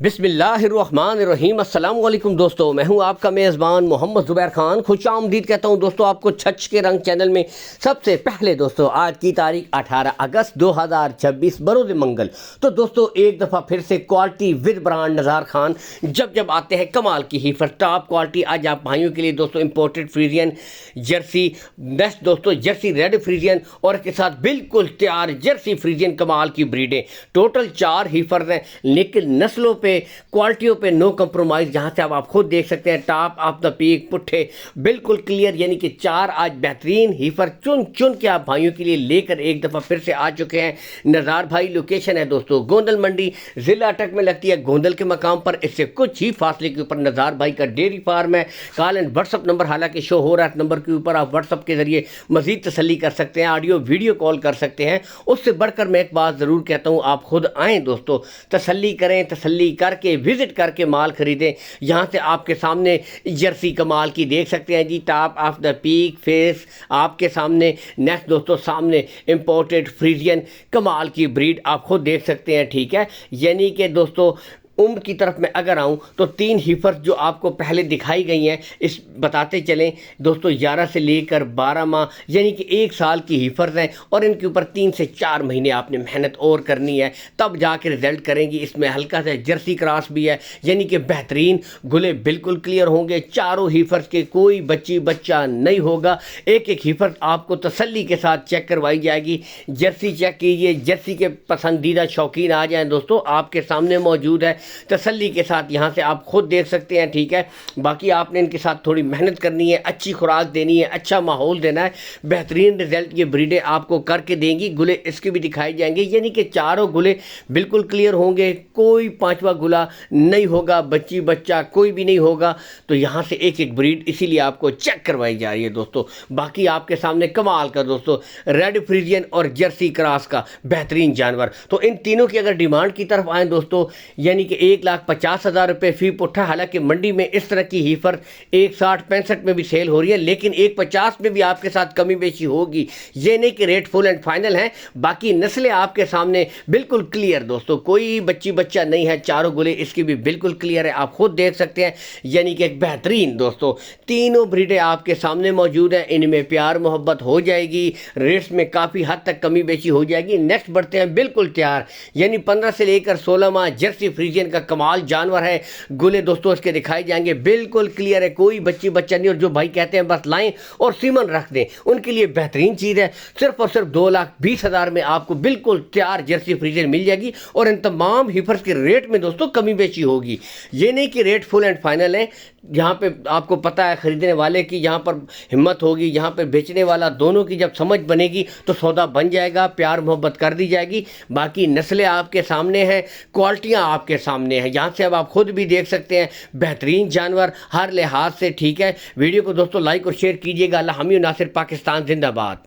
बिस्मिल्लाहिर्रहमानिर्रहीम। अस्सलाम वालेकुम दोस्तों, मैं हूं आपका मेज़बान मोहम्मद ज़ुबैर खान। खुश आमदीद कहता हूं दोस्तों आपको छछ के रंग चैनल में। सबसे पहले दोस्तों आज की तारीख 18 अगस्त 2026 बरोज़ मंगल। तो दोस्तों एक दफ़ा फिर से क्वालिटी विद ब्रांड नज़ार खान जब आते हैं कमाल की ही फर्स्ट टॉप क्वालिटी आज आप भाइयों के लिए दोस्तों इंपोर्टेड फ्रीजियन जर्सी नेक्स्ट दोस्तों जर्सी रेड फ्रीजियन और इसके साथ बिल्कुल तैयार जर्सी फ्रीजियन कमाल की ब्रीडें। टोटल 4 हीफर्स हैं, लेकिन नस्लों पे क्वालिटियों पे नो कंप्रोमाइज़। जहाँ से आप खुद देख सकते हैं टॉप ऑफ द पीक पुट्ठे बिल्कुल क्लियर, यानी कि 4 आज बेहतरीन हीफर चुन चुन के आप भाइयों के लिए लेकर एक दफ़ा फिर से आ चुके हैं। नज़ार भाई लोकेशन है दोस्तों गोंदल मंडी, ज़िला अटक में लगती है गोंदल के मकाम पर। इससे कुछ ही फासले के ऊपर नज़ार भाई का डेयरी फार्म है। कॉल एंड व्हाट्सअप नंबर हालांकि शो हो रहा है, नंबर के ऊपर आप व्हाट्सअप के ज़रिए मज़ीद तसल्ली कर सकते हैं, ऑडियो वीडियो कॉल कर सकते हैं। उससे बढ़कर मैं एक बात ज़रूर कहता हूँ, आप खुद आएँ दोस्तों, तसल्ली करें, तसल्ली करके विजिट करके माल खरीदें। यहाँ से आपके सामने जर्सी कमाल की देख सकते हैं जी, top of the peak face आपके सामने। नेक्स्ट दोस्तों सामने इंपोर्टेड फ्रीजियन कमाल की ब्रीड आप खुद देख सकते हैं, ठीक है। यानी कि दोस्तों उम्र की तरफ मैं अगर आऊँ तो 3 हीफर्स जो आपको पहले दिखाई गई हैं इस बताते चलें दोस्तों 11 से लेकर 12 माह यानी कि 1 साल की हीफर्स हैं, और इनके ऊपर 3 से 4 महीने आपने मेहनत और करनी है, तब जाके रिजल्ट करेंगी। इसमें हल्का सा जर्सी क्रॉस भी है, यानी कि बेहतरीन गुले बिल्कुल क्लियर होंगे। चारों हीफर्स के कोई बच्ची बच्चा नहीं होगा। एक एक हीफर आपको तसल्ली के साथ चेक करवाई जाएगी। जर्सी चेक कीजिए, जर्सी के पसंदीदा शौकीन आ जाएँ दोस्तों, आपके सामने मौजूद है। तसल्ली के साथ यहाँ से आप खुद देख सकते हैं, ठीक है। बाकी आपने इनके साथ थोड़ी मेहनत करनी है, अच्छी खुराक देनी है, अच्छा माहौल देना है। बेहतरीन रिजल्ट ये ब्रीडें आपको करके देंगी। गुले इसके भी दिखाई जाएंगे, यानी कि चारों गुले बिल्कुल क्लियर होंगे, कोई 5वां गुला नहीं होगा, बच्ची बच्चा कोई भी नहीं होगा। तो यहाँ से एक एक ब्रीड इसीलिए आपको चेक करवाई जा रही है दोस्तों। बाकी आपके सामने कमाल का दोस्तों रेड फ्रीजियन और जर्सी क्रॉस का बेहतरीन जानवर। तो इन तीनों की अगर डिमांड की तरफ आए दोस्तों, यानी कि 1,50,000 रुपये फी पुट्ठा। हालांकि मंडी में इस तरह की हीफर 1,60-65 में भी सेल हो रही है, लेकिन 1,50 में भी आपके साथ कमी बेची होगी। ये नहीं कि रेट फुल एंड फाइनल है। बाकी नस्लें आपके सामने बिल्कुल क्लियर दोस्तों, कोई बच्ची बच्चा नहीं है। चारों गुले इसकी भी बिल्कुल क्लियर है, आप खुद देख सकते हैं। यानी कि एक बेहतरीन दोस्तों तीनों ब्रीडें आपके सामने मौजूद हैं। इनमें प्यार मोहब्बत हो जाएगी, रेट्स में काफ़ी हद तक कमी बेची हो जाएगी। नेक्स्ट बढ़ते हैं बिल्कुल तैयार, यानी 15 से लेकर 16 माह जर्सी फ्रीजियन का कमाल जानवर है। गुले दोस्तों इसके दिखाई जाएंगे बिल्कुल क्लियर है, कोई बच्ची बच्चा नहीं। और जो भाई कहते हैं बस लाएं और सीमन रख दें, उनके लिए बेहतरीन चीज़ है। सिर्फ और सिर्फ 2,20,000 में आपको बिल्कुल तैयार जर्सी फ्रीजर मिल जाएगी। और इन तमाम हीफर्स के रेट में दोस्तों कमी बेची होगी। ये नहीं कि रेट फुल एंड फाइनल है। यहाँ पे आपको पता है खरीदने वाले की यहाँ पर हिम्मत होगी, यहाँ पे बेचने वाला, दोनों की जब समझ बनेगी तो सौदा बन जाएगा, प्यार मोहब्बत कर दी जाएगी। बाकी नस्लें आपके सामने हैं, क्वालिटियाँ आपके सामने हैं। यहाँ से अब आप खुद भी देख सकते हैं बेहतरीन जानवर हर लिहाज से, ठीक है। वीडियो को दोस्तों लाइक और शेयर कीजिएगा। अल्लाह हामी नासिर, पाकिस्तान जिंदाबाद।